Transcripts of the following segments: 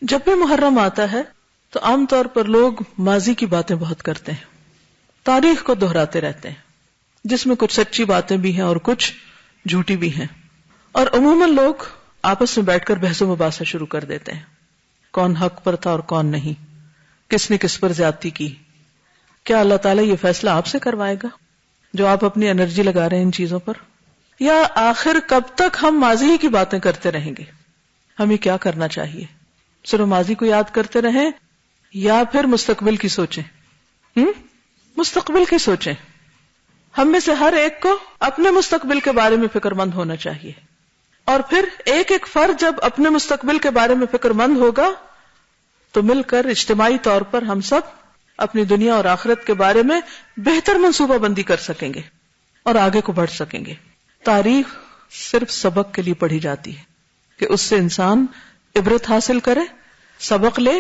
جب بھی محرم آتا ہے تو عام طور پر لوگ ماضی کی باتیں بہت کرتے ہیں، تاریخ کو دہراتے رہتے ہیں، جس میں کچھ سچی باتیں بھی ہیں اور کچھ جھوٹی بھی ہیں، اور عموماً لوگ آپس میں بیٹھ کر بحث و مباحثہ شروع کر دیتے ہیں، کون حق پر تھا اور کون نہیں، کس نے کس پر زیادتی کی۔ کیا اللہ تعالیٰ یہ فیصلہ آپ سے کروائے گا جو آپ اپنی انرجی لگا رہے ہیں ان چیزوں پر؟ یا آخر کب تک ہم ماضی ہی کی باتیں کرتے رہیں گے؟ ہمیں کیا کرنا چاہیے؟ صرف ماضی کو یاد کرتے رہیں یا پھر مستقبل کی سوچیں؟ مستقبل کی سوچیں۔ ہم میں سے ہر ایک کو اپنے مستقبل کے بارے میں فکر مند ہونا چاہیے، اور پھر ایک ایک فرد جب اپنے مستقبل کے بارے میں فکر مند ہوگا تو مل کر اجتماعی طور پر ہم سب اپنی دنیا اور آخرت کے بارے میں بہتر منصوبہ بندی کر سکیں گے اور آگے کو بڑھ سکیں گے۔ تاریخ صرف سبق کے لیے پڑھی جاتی ہے کہ اس سے انسان عبرت حاصل کرے، سبق لے،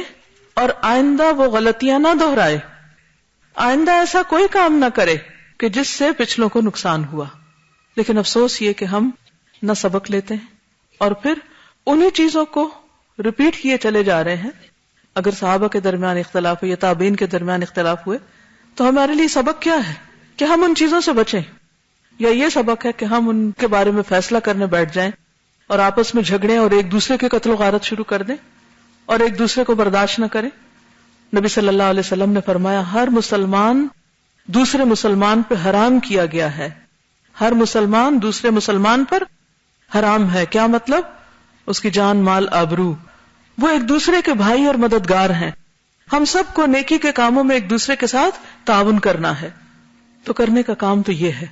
اور آئندہ وہ غلطیاں نہ دہرائے، آئندہ ایسا کوئی کام نہ کرے کہ جس سے پچھلوں کو نقصان ہوا۔ لیکن افسوس یہ کہ ہم نہ سبق لیتے ہیں اور پھر انہی چیزوں کو ریپیٹ کیے چلے جا رہے ہیں۔ اگر صحابہ کے درمیان اختلاف ہوئے یا تابعین کے درمیان اختلاف ہوئے تو ہمارے لیے سبق کیا ہے کہ ہم ان چیزوں سے بچیں، یا یہ سبق ہے کہ ہم ان کے بارے میں فیصلہ کرنے بیٹھ جائیں اور آپس میں جھگڑیں اور ایک دوسرے کے قتل و غارت شروع کر دیں اور ایک دوسرے کو برداشت نہ کریں؟ نبی صلی اللہ علیہ وسلم نے فرمایا ہر مسلمان دوسرے مسلمان پہ حرام کیا گیا ہے، ہر مسلمان دوسرے مسلمان پر حرام ہے۔ کیا مطلب؟ اس کی جان، مال، آبرو، وہ ایک دوسرے کے بھائی اور مددگار ہیں۔ ہم سب کو نیکی کے کاموں میں ایک دوسرے کے ساتھ تعاون کرنا ہے، تو کرنے کا کام تو یہ ہے۔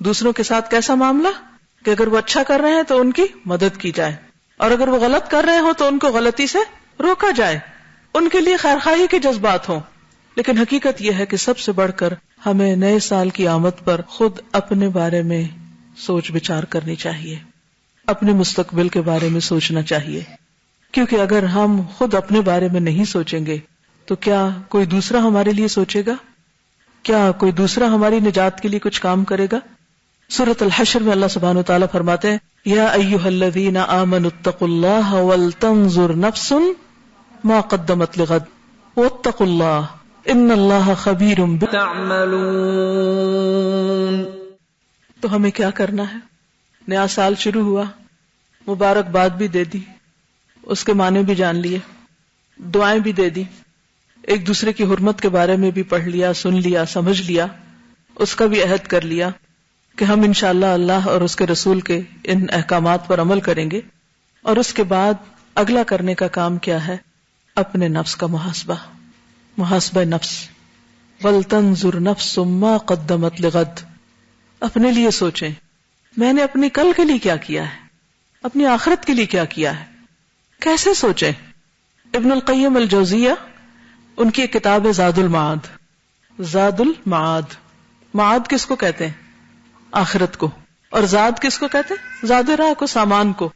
دوسروں کے ساتھ کیسا معاملہ کہ اگر وہ اچھا کر رہے ہیں تو ان کی مدد کی جائے، اور اگر وہ غلط کر رہے ہوں تو ان کو غلطی سے روکا جائے، ان کے لیے خیرخواہی کے جذبات ہوں۔ لیکن حقیقت یہ ہے کہ سب سے بڑھ کر ہمیں نئے سال کی آمد پر خود اپنے بارے میں سوچ بچار کرنی چاہیے، اپنے مستقبل کے بارے میں سوچنا چاہیے، کیونکہ اگر ہم خود اپنے بارے میں نہیں سوچیں گے تو کیا کوئی دوسرا ہمارے لیے سوچے گا؟ کیا کوئی دوسرا ہماری نجات کے لیے کچھ کام کرے گا؟ سورۃ الحشر میں اللہ سبحانہ وتعالی فرماتے ہیں یا ایھا الذین آمنوا اتقوا اللہ ولتنظر نفس ما قدمت لغد واتقوا اللہ ان اللہ خبیر بما تعملون۔ تو ہمیں کیا کرنا ہے؟ نیا سال شروع ہوا، مبارکباد بھی دے دی، اس کے معنی بھی جان لیے، دعائیں بھی دے دی، ایک دوسرے کی حرمت کے بارے میں بھی پڑھ لیا، سن لیا، سمجھ لیا، اس کا بھی عہد کر لیا کہ ہم انشاءاللہ اللہ اور اس کے رسول کے ان احکامات پر عمل کریں گے۔ اور اس کے بعد اگلا کرنے کا کام کیا ہے؟ اپنے نفس کا محاسبہ نفس۔ وَلْتَنْظُرْ نَفْسٌ مَا قَدَّمَتْ لِغَدٍ، اپنے لیے سوچیں میں نے اپنی کل کے لیے کیا کیا ہے، اپنی آخرت کے لیے کیا کیا ہے۔ کیسے سوچیں؟ ابن القیم الجوزیہ، ان کی ایک کتاب ہے زاد المعاد۔ زاد المعاد، معاد کس کو کہتے ہیں؟ آخرت کو۔ اور زاد کس کو کہتے ہیں؟ زاد راہ کو، سامان کو،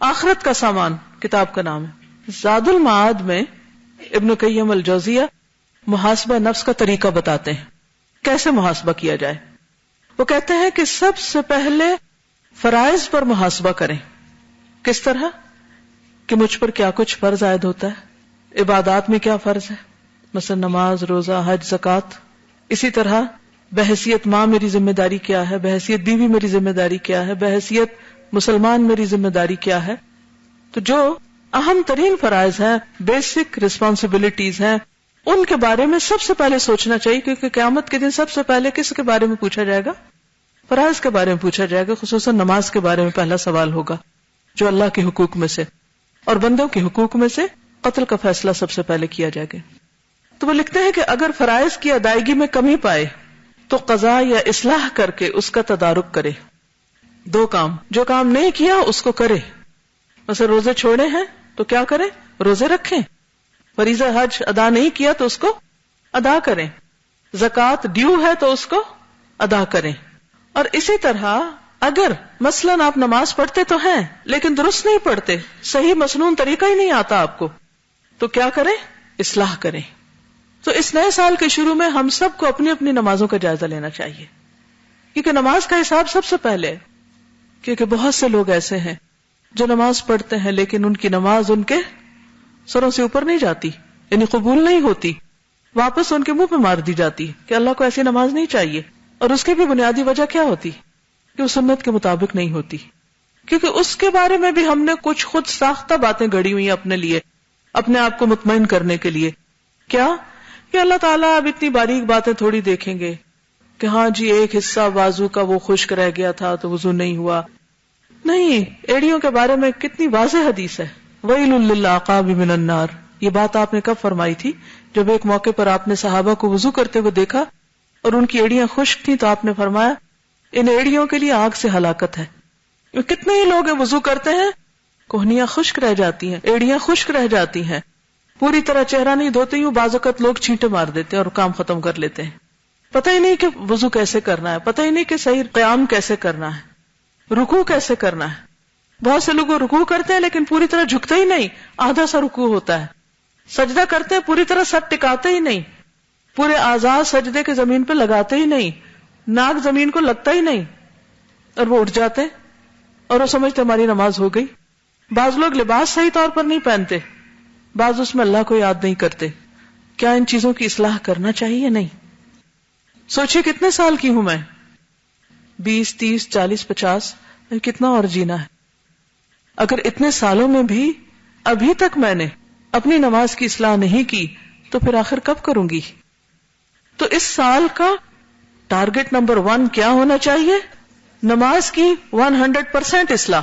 آخرت کا سامان کتاب کا نام ہے۔ زاد المعاد میں ابن قیم الجوزیہ محاسبہ نفس کا طریقہ بتاتے ہیں، کیسے محاسبہ کیا جائے۔ وہ کہتے ہیں کہ سب سے پہلے فرائض پر محاسبہ کریں۔ کس طرح؟ کہ مجھ پر کیا کچھ فرض عائد ہوتا ہے، عبادات میں کیا فرض ہے، مثلا نماز، روزہ، حج، زکوٰۃ۔ اسی طرح بحیثیت ماں میری ذمہ داری کیا ہے، بحیثیت بیوی میری ذمہ داری کیا ہے، بحیثیت مسلمان میری ذمہ داری کیا ہے۔ تو جو اہم ترین فرائض ہیں، بیسک رسپانسبلٹیز ہیں، ان کے بارے میں سب سے پہلے سوچنا چاہیے، کیونکہ قیامت کے دن سب سے پہلے کس کے بارے میں پوچھا جائے گا؟ فرائض کے بارے میں پوچھا جائے گا، خصوصاً نماز کے بارے میں پہلا سوال ہوگا، جو اللہ کے حقوق میں سے اور بندوں کے حقوق میں سے قتل کا فیصلہ سب سے پہلے کیا جائے گا۔ تو وہ لکھتے ہیں کہ اگر فرائض کی ادائیگی میں کمی پائے تو قضا یا اصلاح کر کے اس کا تدارک کرے۔ دو کام، جو کام نہیں کیا اس کو کرے۔ مثلا روزے چھوڑے ہیں تو کیا کریں؟ روزے رکھیں۔ فریضہ حج ادا نہیں کیا تو اس کو ادا کریں۔ زکوٰۃ ڈیو ہے تو اس کو ادا کریں۔ اور اسی طرح اگر مثلاً آپ نماز پڑھتے تو ہیں لیکن درست نہیں پڑھتے، صحیح مسنون طریقہ ہی نہیں آتا آپ کو، تو کیا کریں؟ اصلاح کریں۔ تو اس نئے سال کے شروع میں ہم سب کو اپنی اپنی نمازوں کا جائزہ لینا چاہیے، کیونکہ نماز کا حساب سب سے پہلے ہے۔ کیونکہ بہت سے لوگ ایسے ہیں جو نماز پڑھتے ہیں لیکن ان کی نماز ان کے سروں سے اوپر نہیں جاتی، یعنی قبول نہیں ہوتی، واپس ان کے منہ پہ مار دی جاتی کہ اللہ کو ایسی نماز نہیں چاہیے. اور اس کی بھی بنیادی وجہ کیا ہوتی کہ وہ سنت کے مطابق نہیں ہوتی، کیونکہ اس کے بارے میں بھی ہم نے کچھ خود ساختہ باتیں گڑی ہوئی اپنے لیے، اپنے آپ کو مطمئن کرنے کے لیے. کیا کہ اللہ تعالیٰ اب اتنی باریک باتیں تھوڑی دیکھیں گے کہ ہاں جی ایک حصہ بازو کا وہ خشک رہ گیا تھا تو وضو نہیں ہوا. نہیں، ایڑیوں کے بارے میں کتنی واضح حدیث ہے، وَيْلٌ لِّلْعَقَابِ مِنَ النَّارِ. یہ بات آپ نے کب فرمائی تھی؟ جب ایک موقع پر آپ نے صحابہ کو وضو کرتے ہوئے دیکھا اور ان کی ایڑیاں خشک تھیں، تو آپ نے فرمایا ان ایڑیوں کے لیے آگ سے ہلاکت ہے. کتنے ہی لوگ وضو کرتے ہیں، کوہنیاں خشک رہ جاتی ہیں، ایڑیاں خشک رہ جاتی ہیں، پوری طرح چہرہ نہیں دھوتے، یوں بعض اوقات لوگ چھینٹے مار دیتے ہیں اور کام ختم کر لیتے ہیں. پتہ ہی نہیں کہ وضو کیسے کرنا ہے، پتہ ہی نہیں کہ صحیح قیام کیسے کرنا ہے، رکوع کیسے کرنا ہے. بہت سے لوگ رکوع کرتے ہیں لیکن پوری طرح جھکتے ہی نہیں، آدھا سا رکوع ہوتا ہے. سجدہ کرتے ہیں، پوری طرح سر ٹکاتے ہی نہیں، پورے اعضاء سجدے کے زمین پہ لگاتے ہی نہیں، ناک زمین کو لگتا ہی نہیں، اور وہ اٹھ جاتے اور وہ سمجھتے ہماری نماز ہو گئی. بعض لوگ لباس صحیح طور پر نہیں پہنتے، بعض اس میں اللہ کو یاد نہیں کرتے. کیا ان چیزوں کی اصلاح کرنا چاہیے یا نہیں؟ سوچئے کتنے سال کی ہوں میں، 20 30 40 50، کتنا اور جینا ہے. اگر اتنے سالوں میں بھی ابھی تک میں نے اپنی نماز کی اصلاح نہیں کی تو پھر آخر کب کروں گی؟ تو اس سال کا ٹارگٹ نمبر 1 کیا ہونا چاہیے؟ نماز کی 100% اصلاح.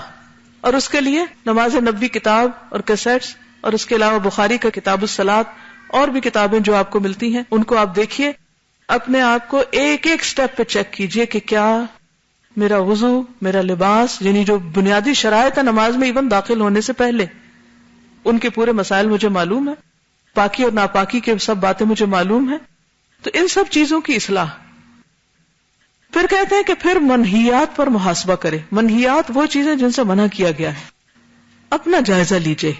اور اس کے لیے نماز نبوی کتاب اور کیسٹس، اور اس کے علاوہ بخاری کا کتاب الصلاۃ، اور بھی کتابیں جو آپ کو ملتی ہیں ان کو آپ دیکھیے، اپنے آپ کو ایک ایک سٹیپ پہ چیک کیجئے کہ کیا میرا وضو، میرا لباس، یعنی جو بنیادی شرائط ہے نماز میں ایون داخل ہونے سے پہلے، ان کے پورے مسائل مجھے معلوم ہے، پاکی اور ناپاکی کے سب باتیں مجھے معلوم ہیں. تو ان سب چیزوں کی اصلاح. پھر کہتے ہیں کہ پھر منہیات پر محاسبہ کرے. منہیات وہ چیزیں جن سے منع کیا گیا ہے. اپنا جائزہ لیجئے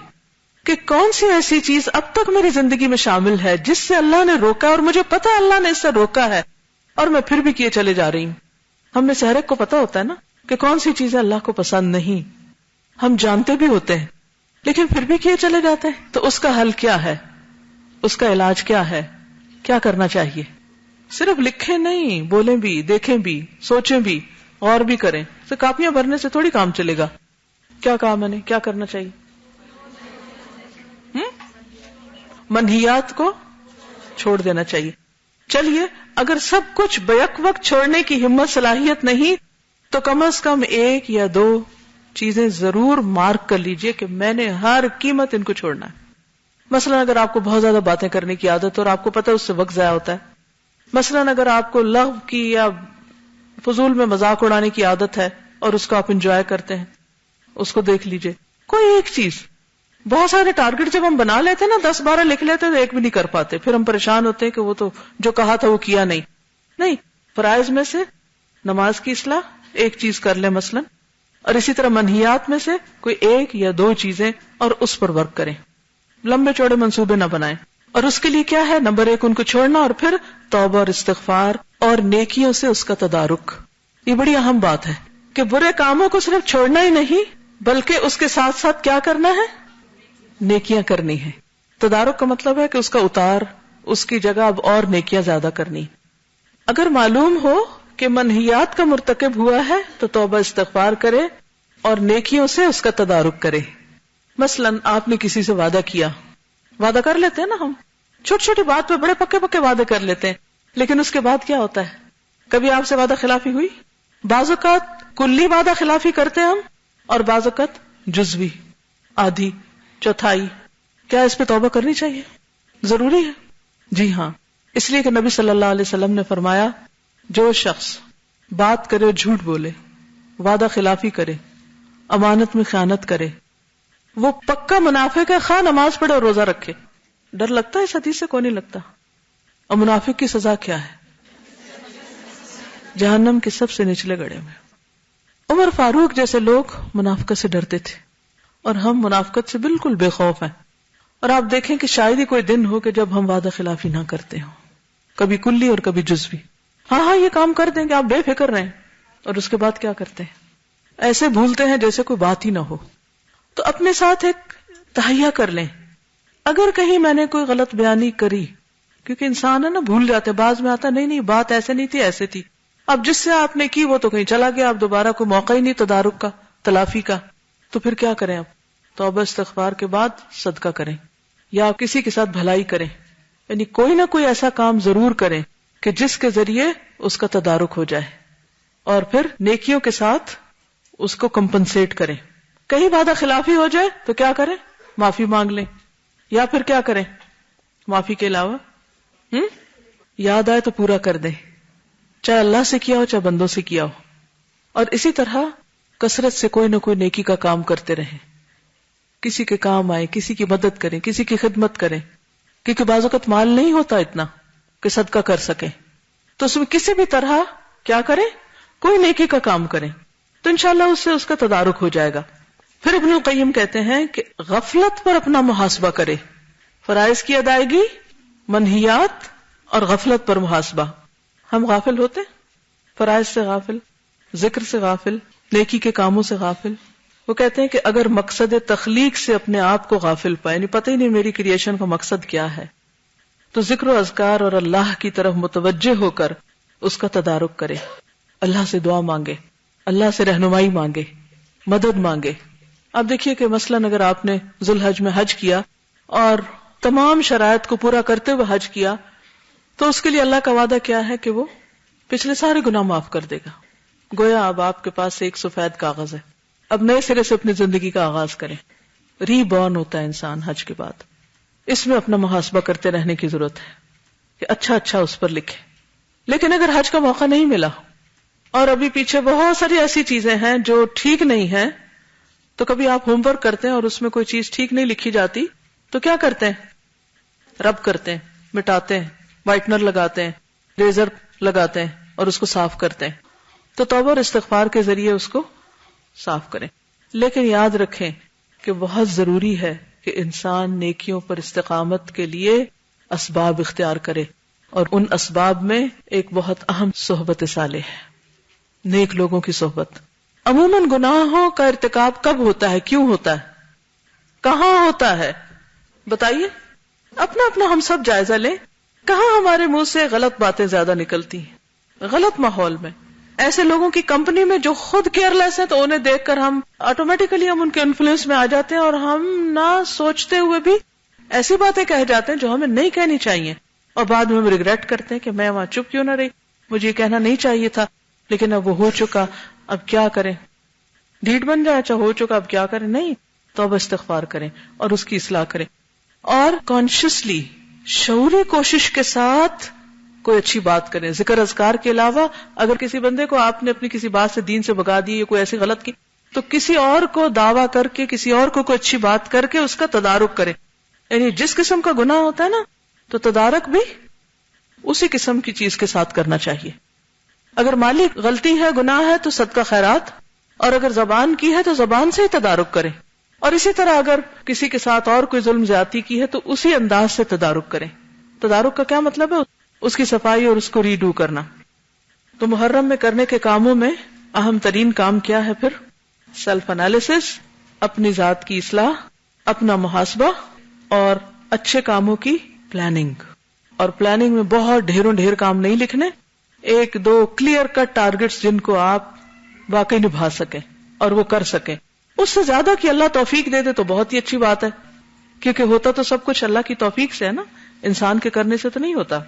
کہ کون سی ایسی چیز اب تک میری زندگی میں شامل ہے جس سے اللہ نے روکا اور مجھے پتا ہے اللہ نے اس سے روکا ہے اور میں پھر بھی کیے چلے جا رہی ہوں. ہم میں سے ہر ایک کو پتا ہوتا ہے نا کہ کون سی چیزیں اللہ کو پسند نہیں، ہم جانتے بھی ہوتے ہیں لیکن پھر بھی کیے چلے جاتے ہیں. تو اس کا حل کیا ہے؟ اس کا علاج کیا ہے؟ کیا کرنا چاہیے؟ صرف لکھیں نہیں، بولیں بھی، دیکھیں بھی، سوچیں بھی، غور بھی کریں. تو کاپیاں بھرنے سے تھوڑی کام چلے گا. کیا کہا میں نے؟ کیا کرنا چاہیے؟ منہیات کو چھوڑ دینا چاہیے. چلیے اگر سب کچھ بیک وقت چھوڑنے کی ہمت صلاحیت نہیں تو کم از کم 1 یا 2 چیزیں ضرور مارک کر لیجئے کہ میں نے ہر قیمت ان کو چھوڑنا ہے. مثلا اگر آپ کو بہت زیادہ باتیں کرنے کی عادت اور آپ کو پتہ ہے اس سے وقت ضائع ہوتا ہے، مثلا اگر آپ کو لغو کی یا فضول میں مذاق اڑانے کی عادت ہے اور اس کو آپ انجوائے کرتے ہیں، اس کو دیکھ لیجئے. کوئی ایک چیز. بہت سارے ٹارگٹ جب ہم بنا لیتے ہیں نا، 10-12 لکھ لیتے ہیں تو ایک بھی نہیں کر پاتے، پھر ہم پریشان ہوتے ہیں کہ وہ تو جو کہا تھا وہ کیا نہیں. فرائض میں سے نماز کی اصلاح ایک چیز کر لیں مثلا، اور اسی طرح منہیات میں سے کوئی 1 یا 2 چیزیں اور اس پر ورک کریں. لمبے چوڑے منصوبے نہ بنائیں. اور اس کے لیے کیا ہے؟ نمبر 1 ان کو چھوڑنا، اور پھر توبہ اور استغفار اور نیکیوں سے اس کا تدارک. یہ بڑی اہم بات ہے کہ برے کاموں کو صرف چھوڑنا ہی نہیں بلکہ اس کے ساتھ ساتھ کیا کرنا ہے؟ نیکیاں کرنی ہے. تدارک کا مطلب ہے کہ اس کا اتار، اس کی جگہ اب اور نیکیاں زیادہ کرنی. اگر معلوم ہو کہ منہیات کا مرتکب ہوا ہے تو توبہ استغفار کرے اور نیکیوں سے اس کا تدارک کرے. مثلا آپ نے کسی سے وعدہ کیا، وعدہ کر لیتے ہیں نا ہم، چھوٹی چھوٹی بات پہ بڑے پکے پکے وعدے کر لیتے ہیں، لیکن اس کے بعد کیا ہوتا ہے؟ کبھی آپ سے وعدہ خلافی ہوئی؟ بعض اوقات کلی وعدہ خلافی کرتے ہیں ہم، اور بعض اوقات جزوی، آدھی، چوتھائی. کیا اس پہ توبہ کرنی چاہیے؟ ضروری ہے. جی ہاں، اس لیے کہ نبی صلی اللہ علیہ وسلم نے فرمایا جو شخص بات کرے جھوٹ بولے، وعدہ خلافی کرے، امانت میں خیانت کرے، وہ پکا منافق ہے، خواہ نماز پڑھے اور روزہ رکھے. ڈر لگتا ہے اس حدیث سے؟ کوئی نہیں لگتا. اور منافق کی سزا کیا ہے؟ جہنم کے سب سے نچلے گڑھے میں. عمر فاروق جیسے لوگ منافقت سے ڈرتے تھے اور ہم منافقت سے بالکل بے خوف ہیں. اور آپ دیکھیں کہ شاید ہی کوئی دن ہو کہ جب ہم وعدہ خلافی نہ کرتے ہوں، کبھی کلی اور کبھی جزوی. ہاں یہ کام کر دیں کہ آپ بے فکر رہیں، اور اس کے بعد کیا کرتے ہیں؟ ایسے بھولتے ہیں جیسے کوئی بات ہی نہ ہو. تو اپنے ساتھ ایک تہیہ کر لیں اگر کہیں میں نے کوئی غلط بیانی کری، کیونکہ انسان ہے نا بھول جاتے، بعض میں آتا نہیں بات ایسے نہیں تھی ایسے تھی، اب جس سے آپ نے کی وہ تو کہیں چلا گیا، اب دوبارہ کوئی موقع ہی نہیں تدارک کا، تلافی کا، تو پھر کیا کریں؟ اب توبہ استغفار کے بعد صدقہ کریں یا کسی کے ساتھ بھلائی کریں، یعنی کوئی نہ کوئی ایسا کام ضرور کریں کہ جس کے ذریعے اس کا تدارک ہو جائے، اور پھر نیکیوں کے ساتھ اس کو کمپنسیٹ کریں۔ کہیں وعدہ خلافی ہو جائے تو کیا کریں؟ معافی مانگ لیں، یا پھر کیا کریں معافی کے علاوہ؟ یاد آئے تو پورا کر دیں، چاہے اللہ سے کیا ہو چاہے بندوں سے کیا ہو، اور اسی طرح کثرت سے کوئی نہ کوئی نیکی کا کام کرتے رہیں، کسی کے کام آئے، کسی کی مدد کریں، کسی کی خدمت کریں، کیونکہ بعض اوقات مال نہیں ہوتا اتنا کہ صدقہ کر سکیں، تو اس میں کسی بھی طرح کیا کریں؟ کوئی نیکی کا کام کریں، تو انشاءاللہ اس سے اس کا تدارک ہو جائے گا۔ پھر ابن القیم کہتے ہیں کہ غفلت پر اپنا محاسبہ کرے، فرائض کی ادائیگی، منہیات اور غفلت پر محاسبہ۔ ہم غافل ہوتے، فرائض سے غافل، ذکر سے غافل، نیکی کے کاموں سے غافل۔ وہ کہتے ہیں کہ اگر مقصد تخلیق سے اپنے آپ کو غافل پائے، یعنی پتہ ہی نہیں میری کریشن کا مقصد کیا ہے، تو ذکر و اذکار اور اللہ کی طرف متوجہ ہو کر اس کا تدارک کرے، اللہ سے دعا مانگے، اللہ سے رہنمائی مانگے، مدد مانگے۔ اب دیکھیے کہ مثلاً اگر آپ نے ذو الحج میں حج کیا اور تمام شرائط کو پورا کرتے ہوئے حج کیا، تو اس کے لیے اللہ کا وعدہ کیا ہے کہ وہ پچھلے سارے گناہ معاف کر دے گا۔ گویا اب آپ کے پاس ایک سفید کاغذ ہے، اب نئے سرے سے اپنی زندگی کا آغاز کریں۔ ری بورن ہوتا ہے انسان حج کے بعد، اس میں اپنا محاسبہ کرتے رہنے کی ضرورت ہے کہ اچھا اس پر لکھے۔ لیکن اگر حج کا موقع نہیں ملا اور ابھی پیچھے بہت ساری ایسی چیزیں ہیں جو ٹھیک نہیں ہیں، تو کبھی آپ ہوم ورک کرتے ہیں اور اس میں کوئی چیز ٹھیک نہیں لکھی جاتی تو کیا کرتے ہیں؟ رب کرتے ہیں، مٹاتے ہیں، وائٹنر لگاتے ہیں، ریزر لگاتے ہیں اور اس کو صاف کرتے ہیں۔ تو توبہ اور استغفار کے ذریعے اس کو صاف کریں۔ لیکن یاد رکھیں کہ بہت ضروری ہے کہ انسان نیکیوں پر استقامت کے لیے اسباب اختیار کرے، اور ان اسباب میں ایک بہت اہم صحبت صالح ہے، نیک لوگوں کی صحبت۔ عموماً گناہوں کا ارتکاب کب ہوتا ہے، کیوں ہوتا ہے، کہاں ہوتا ہے؟ بتائیے، اپنا اپنا ہم سب جائزہ لیں، کہاں ہمارے منہ سے غلط باتیں زیادہ نکلتی ہیں؟ غلط ماحول میں، ایسے لوگوں کی کمپنی میں جو خود کیئر لیس ہیں، تو انہیں دیکھ کر ہم آٹومیٹیکلی ان کے انفلوئنس میں آ جاتے ہیں، اور ہم نہ سوچتے ہوئے بھی ایسی باتیں کہہ جاتے ہیں جو ہمیں نہیں کہنی چاہیے، اور بعد میں ہم ریگریٹ کرتے ہیں کہ میں وہاں چپ کیوں نہ رہی، مجھے یہ کہنا نہیں چاہیے تھا، لیکن اب وہ ہو چکا، اب کیا کریں؟ ڈھیٹ بن جائے، اچھا ہو چکا اب کیا کریں؟ نہیں، توبہ استغفار کریں اور اس کی اصلاح کریں، اور کانشیسلی شعوری کوشش کے ساتھ کوئی اچھی بات کریں۔ ذکر اذکار کے علاوہ اگر کسی بندے کو آپ نے اپنی کسی بات سے دین سے بھگا دی یا کوئی ایسی غلط کی، تو کسی اور کو دعویٰ کر کے، کسی اور کو کوئی اچھی بات کر کے اس کا تدارک کریں۔ یعنی جس قسم کا گناہ ہوتا ہے نا، تو تدارک بھی اسی قسم کی چیز کے ساتھ کرنا چاہیے۔ اگر مالی غلطی ہے، گناہ ہے، تو صدقہ خیرات، اور اگر زبان کی ہے تو زبان سے ہی تدارک کریں، اور اسی طرح اگر کسی کے ساتھ اور کوئی ظلم زیادتی کی ہے تو اسی انداز سے تدارک کریں۔ تدارک کا کیا مطلب ہے؟ اس کی صفائی اور اس کو ریڈو کرنا۔ تو محرم میں کرنے کے کاموں میں اہم ترین کام کیا ہے پھر؟ سیلف انالیسس، اپنی ذات کی اصلاح، اپنا محاسبہ، اور اچھے کاموں کی پلاننگ۔ اور پلاننگ میں بہت ڈھیر کام نہیں لکھنے، ایک دو کلیئر کٹ ٹارگٹس جن کو آپ واقعی نبھا سکیں اور وہ کر سکیں۔ اس سے زیادہ کہ اللہ توفیق دے دے تو بہت ہی اچھی بات ہے، کیونکہ ہوتا تو سب کچھ اللہ کی توفیق سے ہے نا، انسان کے کرنے سے تو نہیں ہوتا۔